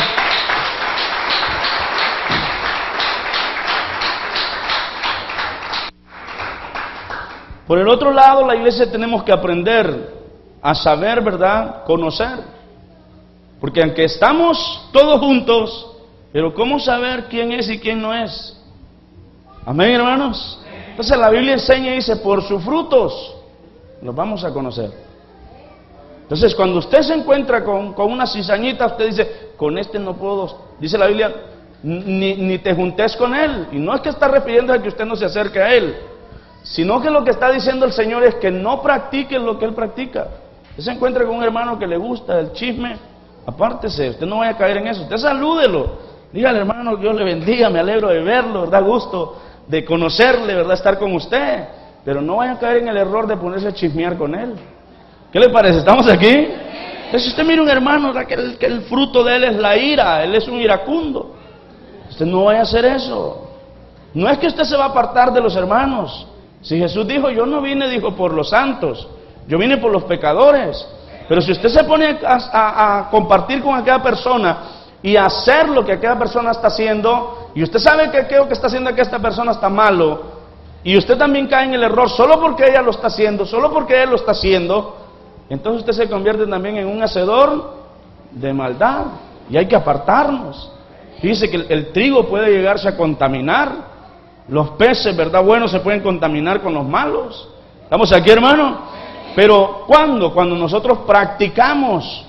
Por el otro lado, la iglesia tenemos que aprender a saber, ¿verdad?, conocer. Porque aunque estamos todos juntos, pero ¿cómo saber quién es y quién no es? Amén, hermanos. Entonces la Biblia enseña y dice, por sus frutos los vamos a conocer. Entonces, cuando usted se encuentra con una cizañita, usted dice, con este no puedo, dice la Biblia, ni te juntes con él. Y no es que está refiriendo a que usted no se acerque a él, sino que lo que está diciendo el Señor es que no practique lo que él practica. Usted se encuentra con un hermano que le gusta el chisme, apártese, usted no vaya a caer en eso. Usted salúdelo, dígale, hermano, Dios le bendiga, me alegro de verlo, da gusto de conocerle, ¿verdad? Estar con usted, pero no vaya a caer en el error de ponerse a chismear con él. ¿Qué le parece? ¿Estamos aquí? Entonces, si usted mira un hermano, ¿verdad? Que el fruto de él es la ira, él es un iracundo, usted no vaya a hacer eso. No es que usted se va a apartar de los hermanos. Si Jesús dijo, yo no vine, dijo, por los santos, yo vine por los pecadores. Pero si usted se pone a compartir con aquella persona y a hacer lo que aquella persona está haciendo, y usted sabe que aquello que está haciendo esta persona está malo, y usted también cae en el error solo porque ella lo está haciendo, solo porque él lo está haciendo, entonces usted se convierte también en un hacedor de maldad, y hay que apartarnos. Fíjese que el trigo puede llegarse a contaminar, los peces, ¿verdad? Buenos se pueden contaminar con los malos. ¿Estamos aquí, hermano? Pero ¿cuándo? Cuando nosotros practicamos.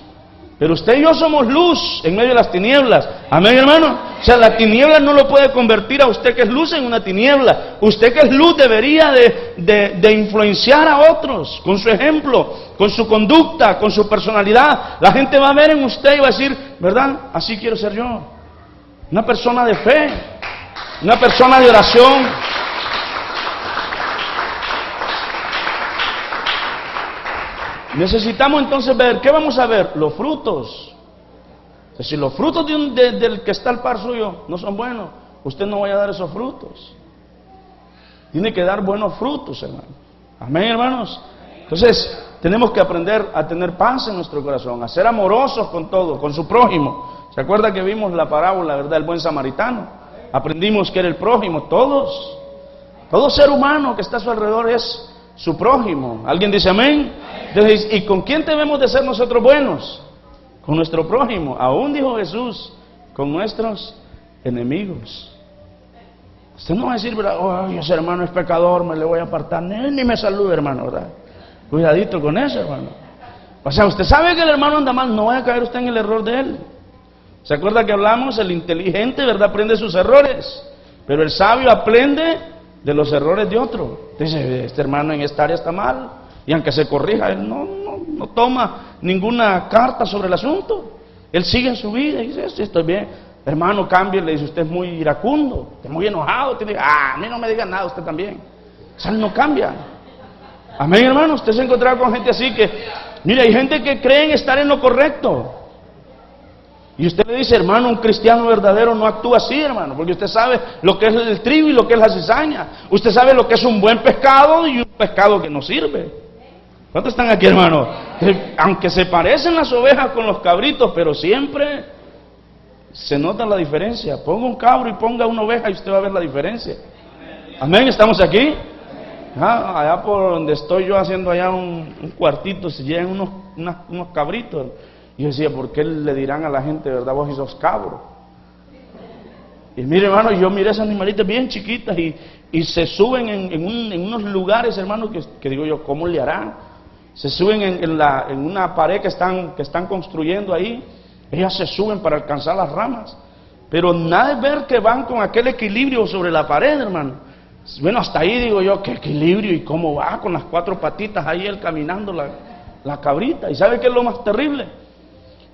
Pero usted y yo somos luz en medio de las tinieblas. Amén, hermano. O sea, la tiniebla no lo puede convertir a usted que es luz en una tiniebla. Usted que es luz debería de influenciar a otros con su ejemplo, con su conducta, con su personalidad. La gente va a ver en usted y va a decir, ¿verdad? Así quiero ser yo. Una persona de fe, una persona de oración. Necesitamos entonces ver, ¿qué vamos a ver? Los frutos. O sea, si los frutos del que está al par suyo no son buenos, usted no vaya a dar esos frutos. Tiene que dar buenos frutos, hermano. Amén, hermanos. Entonces, tenemos que aprender a tener paz en nuestro corazón, a ser amorosos con todo, con su prójimo. ¿Se acuerda que vimos la parábola, verdad, del buen samaritano? Aprendimos que era el prójimo, todos. Todo ser humano que está a su alrededor es su prójimo. ¿Alguien dice amén? Entonces, ¿y con quién debemos de ser nosotros buenos? Con nuestro prójimo. Aún dijo Jesús, con nuestros enemigos. Usted no va a decir, ¿verdad? Oh, ese hermano es pecador, me le voy a apartar. Ni me salude, hermano, ¿verdad? Cuidadito con eso, hermano. O sea, usted sabe que el hermano anda mal, no vaya a caer usted en el error de él. ¿Se acuerda que hablamos? El inteligente, ¿verdad?, aprende sus errores, pero el sabio aprende de los errores de otro. Dice, este hermano en esta área está mal, y aunque se corrija, él no toma ninguna carta sobre el asunto. Él sigue en su vida y dice, sí, estoy bien. Hermano, cambie, le dice, usted es muy iracundo, usted es muy enojado. Usted dice, a mí no me diga nada, usted también. O sea, él no cambia. Amén, hermano. Usted se ha encontrado con gente así que, mire, hay gente que creen estar en lo correcto. Y usted le dice, hermano, un cristiano verdadero no actúa así, hermano, porque usted sabe lo que es el trigo y lo que es la cizaña. Usted sabe lo que es un buen pescado y un pescado que no sirve. ¿Cuántos están aquí, hermano? Aunque se parecen las ovejas con los cabritos, pero siempre se nota la diferencia. Ponga un cabro y ponga una oveja y usted va a ver la diferencia. Amén, ¿estamos aquí? Allá por donde estoy yo haciendo allá un cuartito, se llegan unos cabritos. Y yo decía, ¿por qué le dirán a la gente, verdad, vos sos cabro? Y mire, hermano, yo miré esas animalitas bien chiquitas y se suben en unos lugares, hermano, que digo yo, ¿cómo le harán? Se suben en una pared que están construyendo ahí. Ellas se suben para alcanzar las ramas. Pero nada es ver que van con aquel equilibrio sobre la pared, hermano. Bueno, hasta ahí digo yo, ¿qué equilibrio? ¿Y cómo va con las cuatro patitas ahí él caminando la cabrita? ¿Y sabe qué es lo más terrible?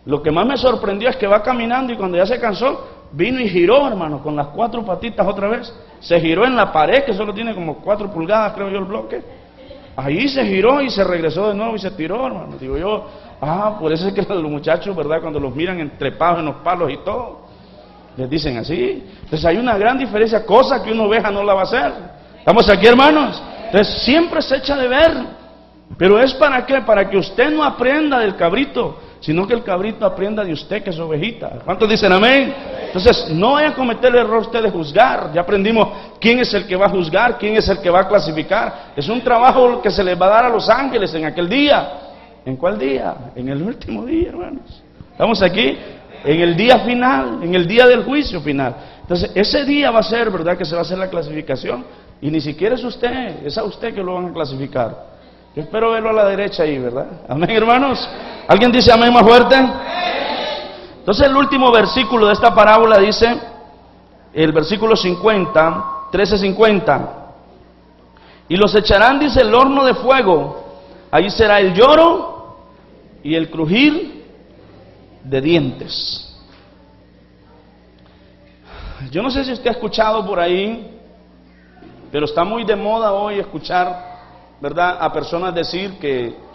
Lo que más me sorprendió es que va caminando y cuando ya se cansó, vino y giró, hermano, con las cuatro patitas otra vez. Se giró en la pared, que solo tiene como 4 pulgadas, creo yo, el bloque. Ahí se giró y se regresó de nuevo y se tiró, hermano. Digo yo, por eso es que los muchachos, ¿verdad?, cuando los miran entrepados en los palos y todo, les dicen así. Entonces hay una gran diferencia, cosa que una oveja no la va a hacer. ¿Estamos aquí, hermanos? Entonces siempre se echa de ver. ¿Pero es para qué? Para que usted no aprenda del cabrito, sino que el cabrito aprenda de usted, que es ovejita. ¿Cuántos dicen amén? Entonces, no vaya a cometer el error usted de juzgar. Ya aprendimos quién es el que va a juzgar, quién es el que va a clasificar. Es un trabajo que se les va a dar a los ángeles en aquel día. ¿En cuál día? En el último día, hermanos. Estamos aquí en el día final, en el día del juicio final. Entonces, ese día va a ser, ¿verdad?, que se va a hacer la clasificación. Y ni siquiera es usted, es a usted que lo van a clasificar. Yo espero verlo a la derecha ahí, ¿verdad? Amén, hermanos. ¿Alguien dice amén más fuerte? Entonces el último versículo de esta parábola dice, el versículo 50, 13:50, y los echarán, dice, el horno de fuego, ahí será el lloro y el crujir de dientes. Yo no sé si usted ha escuchado por ahí, pero está muy de moda hoy escuchar, ¿verdad?, a personas decir que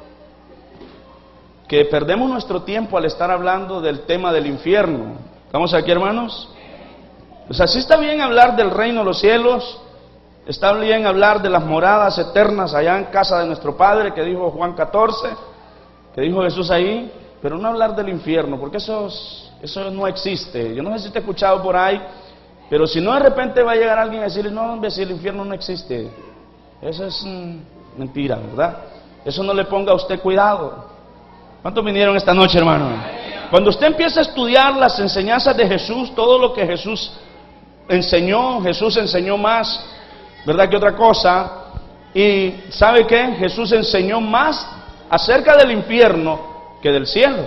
perdemos nuestro tiempo al estar hablando del tema del infierno. ¿Estamos aquí, hermanos? O sea, sí está bien hablar del reino de los cielos, está bien hablar de las moradas eternas allá en casa de nuestro Padre, que dijo Juan 14, que dijo Jesús ahí, pero no hablar del infierno, porque eso no existe. Yo no sé si te he escuchado por ahí, pero si no, de repente va a llegar alguien a decirle, no, hombre, si el infierno no existe. Eso es mentira, ¿verdad? Eso no le ponga a usted cuidado. ¿Cuántos vinieron esta noche, hermano? Cuando usted empieza a estudiar las enseñanzas de Jesús, todo lo que Jesús enseñó más, ¿verdad?, que otra cosa. Y ¿sabe qué? Jesús enseñó más acerca del infierno que del cielo.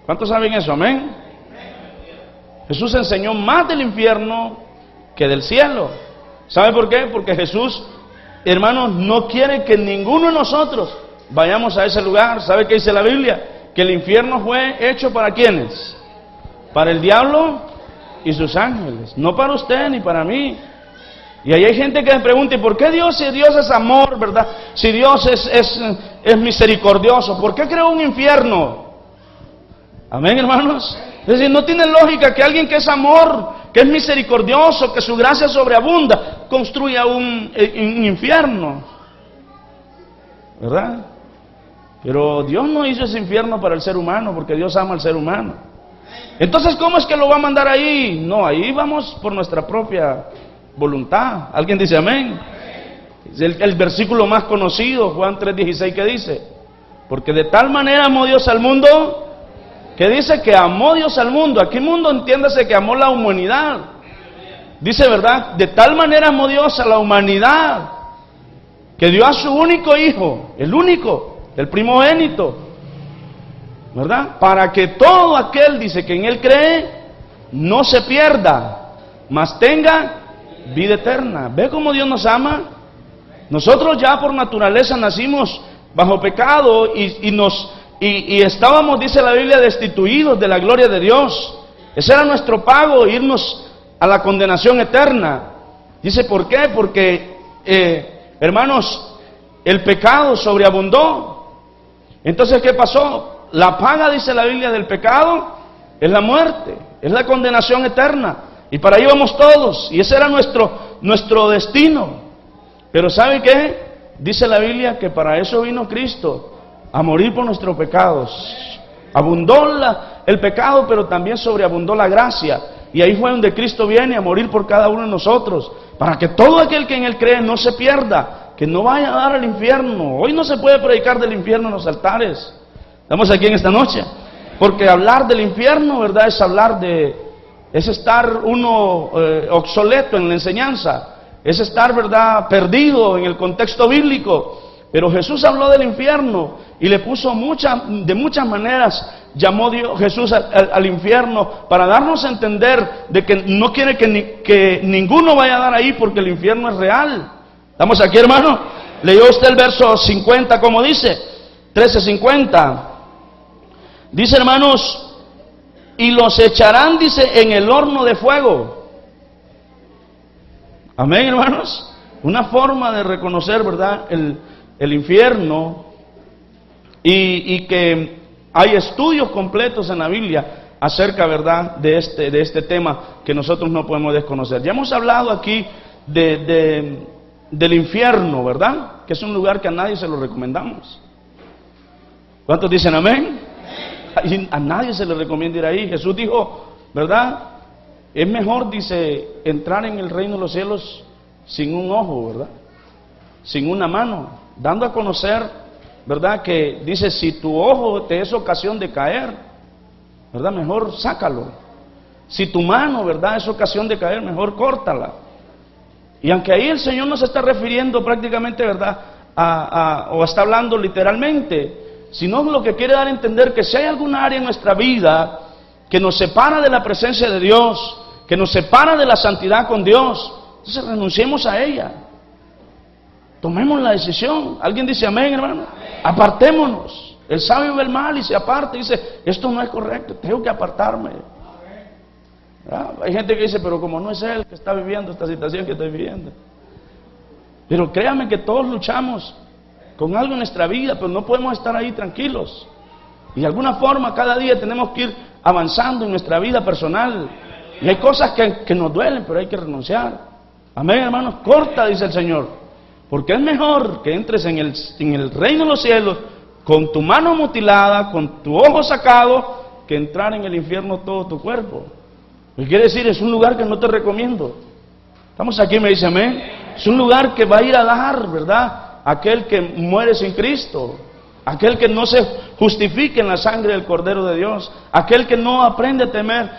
¿Cuántos saben eso? Amén. Jesús enseñó más del infierno que del cielo. ¿Sabe por qué? Porque Jesús, hermanos, no quiere que ninguno de nosotros vayamos a ese lugar. ¿Sabe qué dice la Biblia? Que el infierno fue hecho ¿para quiénes? Para el diablo y sus ángeles, no para usted ni para mí. Y ahí hay gente que se pregunta, ¿y por qué Dios, si Dios es amor, verdad? Si Dios es misericordioso, ¿por qué creó un infierno? Amén, hermanos. Es decir, no tiene lógica que alguien que es amor, que es misericordioso, que su gracia sobreabunda, construya un infierno, ¿verdad? Pero Dios no hizo ese infierno para el ser humano, porque Dios ama al ser humano. Entonces, ¿cómo es que lo va a mandar ahí? No, ahí vamos por nuestra propia voluntad. ¿Alguien dice amén? Es el versículo más conocido, Juan 3:16, que dice, porque de tal manera amó Dios al mundo, que dice que amó Dios al mundo. Aquí mundo, entiéndase que amó la humanidad. Dice, ¿verdad? De tal manera amó Dios a la humanidad, que dio a su único hijo, el único, el primogénito, ¿verdad? Para que todo aquel, dice, que en él cree, no se pierda, mas tenga vida eterna. ¿Ve cómo Dios nos ama? Nosotros ya por naturaleza nacimos bajo pecado y estábamos, dice la Biblia, destituidos de la gloria de Dios. Ese era nuestro pago, irnos a la condenación eterna. Dice, ¿por qué? Porque, hermanos, el pecado sobreabundó. Entonces, ¿qué pasó? La paga, dice la Biblia, del pecado es la muerte, es la condenación eterna. Y para ahí vamos todos, y ese era nuestro destino. Pero ¿sabe qué? Dice la Biblia que para eso vino Cristo, a morir por nuestros pecados. Abundó el pecado, pero también sobreabundó la gracia. Y ahí fue donde Cristo viene a morir por cada uno de nosotros, para que todo aquel que en Él cree no se pierda, que no vaya a dar al infierno. Hoy no se puede predicar del infierno en los altares. Estamos aquí en esta noche, porque hablar del infierno, ¿verdad?, es estar uno obsoleto en la enseñanza, es estar, ¿verdad?, perdido en el contexto bíblico. Pero Jesús habló del infierno y le puso de muchas maneras, llamó Jesús al infierno para darnos a entender de que no quiere que ninguno vaya a dar ahí, porque el infierno es real. ¿Estamos aquí, hermano? ¿Leyó usted el verso 50 como dice? 13:50. Dice, hermanos, y los echarán, dice, en el horno de fuego. Amén, hermanos. Una forma de reconocer, ¿verdad?, el infierno, y que hay estudios completos en la Biblia acerca, ¿verdad?, de este tema que nosotros no podemos desconocer. Ya hemos hablado aquí del infierno, ¿verdad?, que es un lugar que a nadie se lo recomendamos. ¿Cuántos dicen amén? A nadie se le recomienda ir ahí. Jesús dijo, ¿verdad?, es mejor, dice, entrar en el reino de los cielos sin un ojo, ¿verdad?, sin una mano, dando a conocer, ¿verdad?, que dice, si tu ojo te es ocasión de caer, ¿verdad?, mejor sácalo. Si tu mano, ¿verdad?, es ocasión de caer, mejor córtala. Y aunque ahí el Señor no se está refiriendo prácticamente, ¿verdad?, o está hablando literalmente, sino lo que quiere dar a entender que si hay alguna área en nuestra vida que nos separa de la presencia de Dios, que nos separa de la santidad con Dios, entonces renunciemos a ella. Tomemos la decisión. ¿Alguien dice amén, hermano? Apartémonos. El sabio ve el mal y se aparta y dice, esto no es correcto, tengo que apartarme. Hay gente que dice, pero como no es él que está viviendo esta situación que estoy viviendo. Pero créame que todos luchamos con algo en nuestra vida, pero no podemos estar ahí tranquilos. Y de alguna forma cada día tenemos que ir avanzando en nuestra vida personal. Y hay cosas que nos duelen, pero hay que renunciar. Amén, hermanos. Corta, dice el Señor. Porque es mejor que entres en el reino de los cielos con tu mano mutilada, con tu ojo sacado, que entrar en el infierno todo tu cuerpo. ¿Qué quiere decir? Es un lugar que no te recomiendo. Estamos aquí, me dice amén. Es un lugar que va a ir a dar, ¿verdad? Aquel que muere sin Cristo, aquel que no se justifica en la sangre del Cordero de Dios, aquel que no aprende a temer,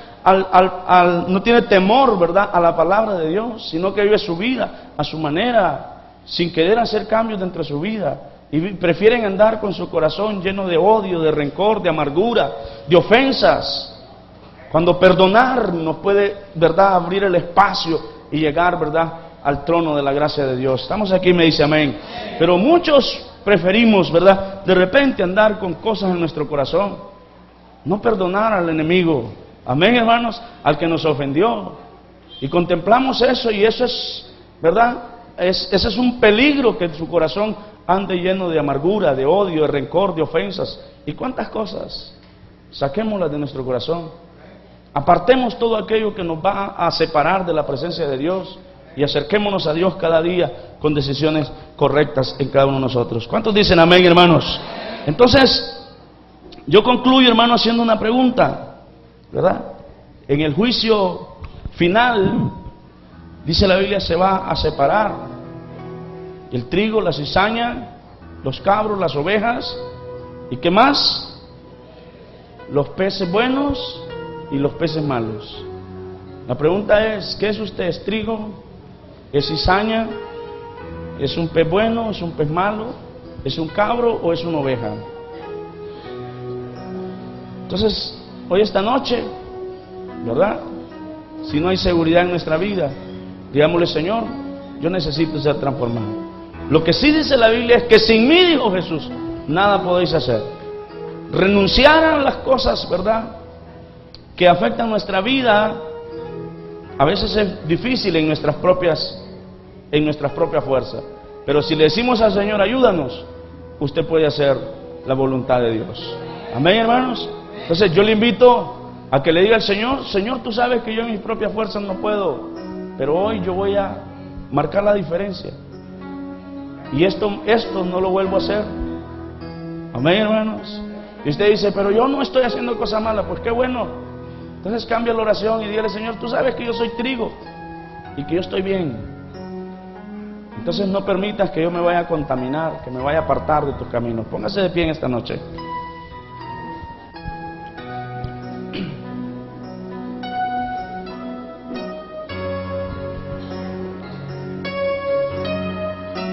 no tiene temor, ¿verdad?, a la palabra de Dios, sino que vive su vida a su manera, sin querer hacer cambios dentro de su vida, y prefieren andar con su corazón lleno de odio, de rencor, de amargura, de ofensas, cuando perdonar nos puede, ¿verdad?, abrir el espacio y llegar, ¿verdad?, al trono de la gracia de Dios. Estamos aquí, me dice amén. Pero muchos preferimos, ¿verdad?, de repente andar con cosas en nuestro corazón, no perdonar al enemigo, amén, hermanos, al que nos ofendió, y contemplamos eso, y eso es, ¿verdad?, ese es un peligro, que su corazón ande lleno de amargura, de odio, de rencor, de ofensas, y cuántas cosas. Saquémoslas de nuestro corazón, apartemos todo aquello que nos va a separar de la presencia de Dios, y acerquémonos a Dios cada día con decisiones correctas en cada uno de nosotros. ¿Cuántos dicen amén, hermanos? Entonces, yo concluyo, hermano, haciendo una pregunta, ¿verdad? En el juicio final, dice la Biblia, se va a separar el trigo, la cizaña, los cabros, las ovejas, ¿y qué más? Los peces buenos y los peces malos. La pregunta es, ¿qué es usted? ¿Es trigo? ¿Es cizaña? ¿Es un pez bueno? ¿Es un pez malo? ¿Es un cabro o es una oveja? Entonces, hoy esta noche, ¿verdad?, si no hay seguridad en nuestra vida, digámosle, Señor, yo necesito ser transformado. Lo que sí dice la Biblia es que sin mí, dijo Jesús, nada podéis hacer. Renunciar a las cosas, ¿verdad?, que afectan nuestra vida, a veces es difícil en nuestras propias fuerzas. Pero si le decimos al Señor, ayúdanos, usted puede hacer la voluntad de Dios. Amén, hermanos. Entonces yo le invito a que le diga al Señor, Señor, tú sabes que yo en mis propias fuerzas no puedo, pero hoy yo voy a marcar la diferencia. Y esto no lo vuelvo a hacer. Amén, hermanos. Y usted dice, pero yo no estoy haciendo cosas malas. Pues qué bueno. Entonces cambia la oración y dígale, Señor, tú sabes que yo soy trigo y que yo estoy bien. Entonces no permitas que yo me vaya a contaminar, que me vaya a apartar de tus caminos. Póngase de pie en esta noche.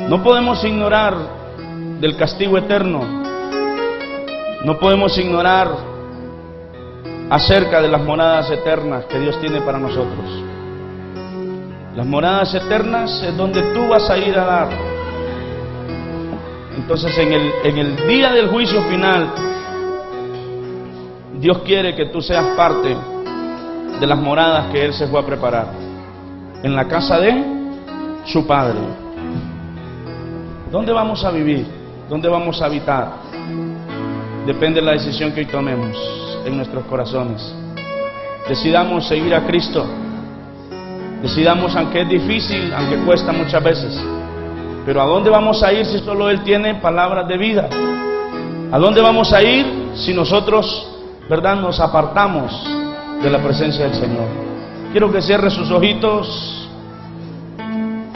No podemos ignorar del castigo eterno. No podemos ignorar acerca de las moradas eternas que Dios tiene para nosotros. Las moradas eternas es donde tú vas a ir a dar. Entonces en el día del juicio final, Dios quiere que tú seas parte de las moradas que Él se fue a preparar en la casa de su Padre. ¿Dónde vamos a vivir? ¿Dónde vamos a habitar? Depende de la decisión que hoy tomemos en nuestros corazones. Decidamos seguir a Cristo. Decidamos, aunque es difícil, aunque cuesta muchas veces, pero ¿a dónde vamos a ir si solo Él tiene palabras de vida? ¿A dónde vamos a ir si nosotros, ¿verdad?, nos apartamos de la presencia del Señor? Quiero que cierre sus ojitos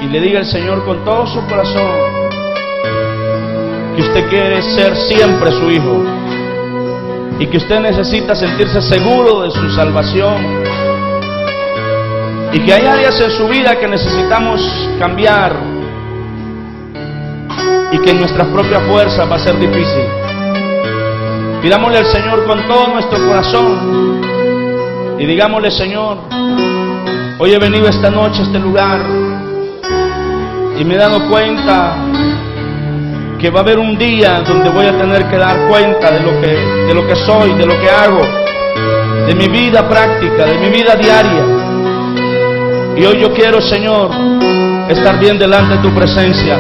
y le diga al Señor con todo su corazón que usted quiere ser siempre su hijo y que usted necesita sentirse seguro de su salvación, y que hay áreas en su vida que necesitamos cambiar y que en nuestras propias fuerzas va a ser difícil. Pidámosle al Señor con todo nuestro corazón y digámosle: Señor, hoy he venido esta noche a este lugar y me he dado cuenta que va a haber un día donde voy a tener que dar cuenta de lo que soy, de lo que hago, de mi vida práctica, de mi vida diaria. Y hoy yo quiero, Señor, estar bien delante de tu presencia.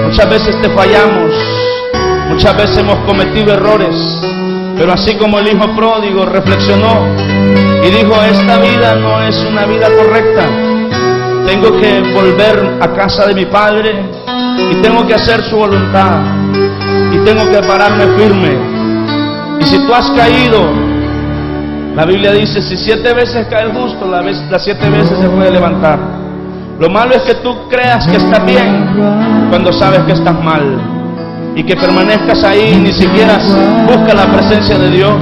Muchas veces te fallamos, muchas veces hemos cometido errores, pero así como el hijo pródigo reflexionó y dijo: esta vida no es una vida correcta, tengo que volver a casa de mi padre y tengo que hacer su voluntad y tengo que pararme firme. Y si tú has caído, la Biblia dice: si 7 veces cae el justo, las 7 veces se puede levantar. Lo malo es que tú creas que estás bien cuando sabes que estás mal, y que permanezcas ahí y ni siquiera buscas la presencia de Dios,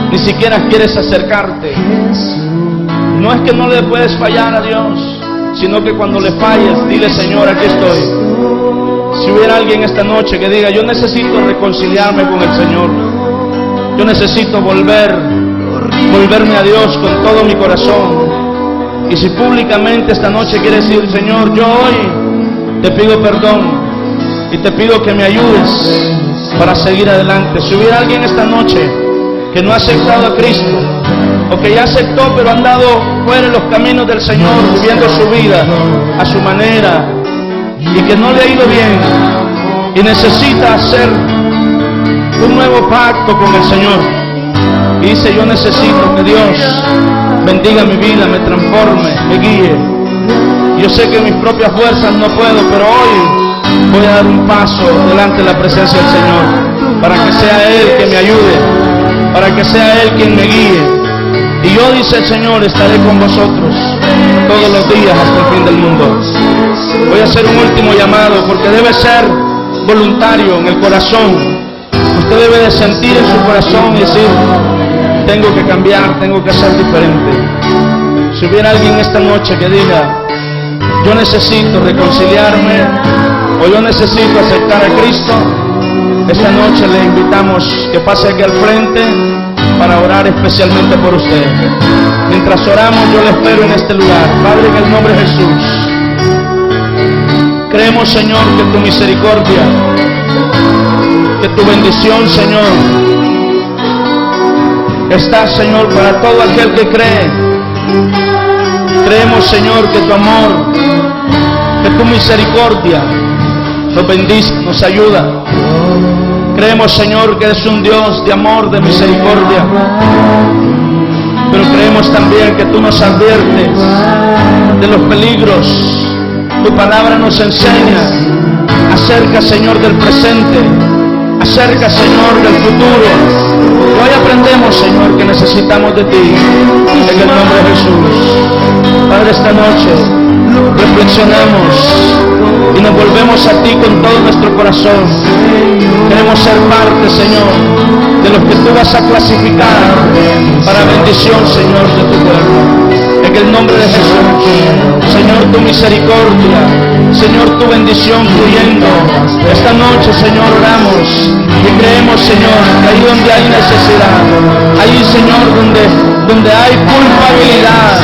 ni siquiera quieres acercarte. No es que no le puedes fallar a Dios, sino que cuando le falles, dile: Señor, aquí estoy. Si hubiera alguien esta noche que diga: yo necesito reconciliarme con el Señor, yo necesito volverme a Dios con todo mi corazón. Y si públicamente esta noche quiere decir: Señor, yo hoy te pido perdón y te pido que me ayudes para seguir adelante. Si hubiera alguien esta noche que no ha aceptado a Cristo, o que ya aceptó pero ha andado fuera de los caminos del Señor, viviendo su vida a su manera, y que no le ha ido bien y necesita hacer un nuevo pacto con el Señor, y dice: yo necesito que Dios bendiga mi vida, me transforme, me guíe. Yo sé que mis propias fuerzas no puedo, pero hoy voy a dar un paso delante de la presencia del Señor, para que sea Él quien me ayude, para que sea Él quien me guíe. Y yo, dice el Señor, estaré con vosotros todos los días hasta el fin del mundo. Voy a hacer un último llamado, porque debe ser voluntario en el corazón. Usted debe de sentir en su corazón y decir: tengo que cambiar, tengo que ser diferente. Si hubiera alguien esta noche que diga: yo necesito reconciliarme, o yo necesito aceptar a Cristo, esta noche le invitamos que pase aquí al frente para orar especialmente por usted. Mientras oramos, yo le espero en este lugar. Padre, en el nombre de Jesús, creemos, Señor, que tu misericordia, que tu bendición, Señor, está, Señor, para todo aquel que cree. Creemos, Señor, que tu amor, que tu misericordia nos bendice, nos ayuda. Creemos, Señor, que eres un Dios de amor, de misericordia. Pero creemos también que tú nos adviertes de los peligros. Tu palabra nos enseña acerca, Señor, del presente, acerca, Señor, del futuro. Hoy aprendemos, Señor, que necesitamos de ti, en el nombre de Jesús. Padre, esta noche reflexionamos y nos volvemos a ti con todo nuestro corazón. Queremos ser parte, Señor, de los que tú vas a clasificar para bendición, Señor, de tu pueblo. En el nombre de Jesús, Señor, tu misericordia, Señor, tu bendición fluyendo. Esta noche, Señor, oramos y creemos, Señor, que ahí donde hay necesidad, ahí, Señor, donde hay culpabilidad,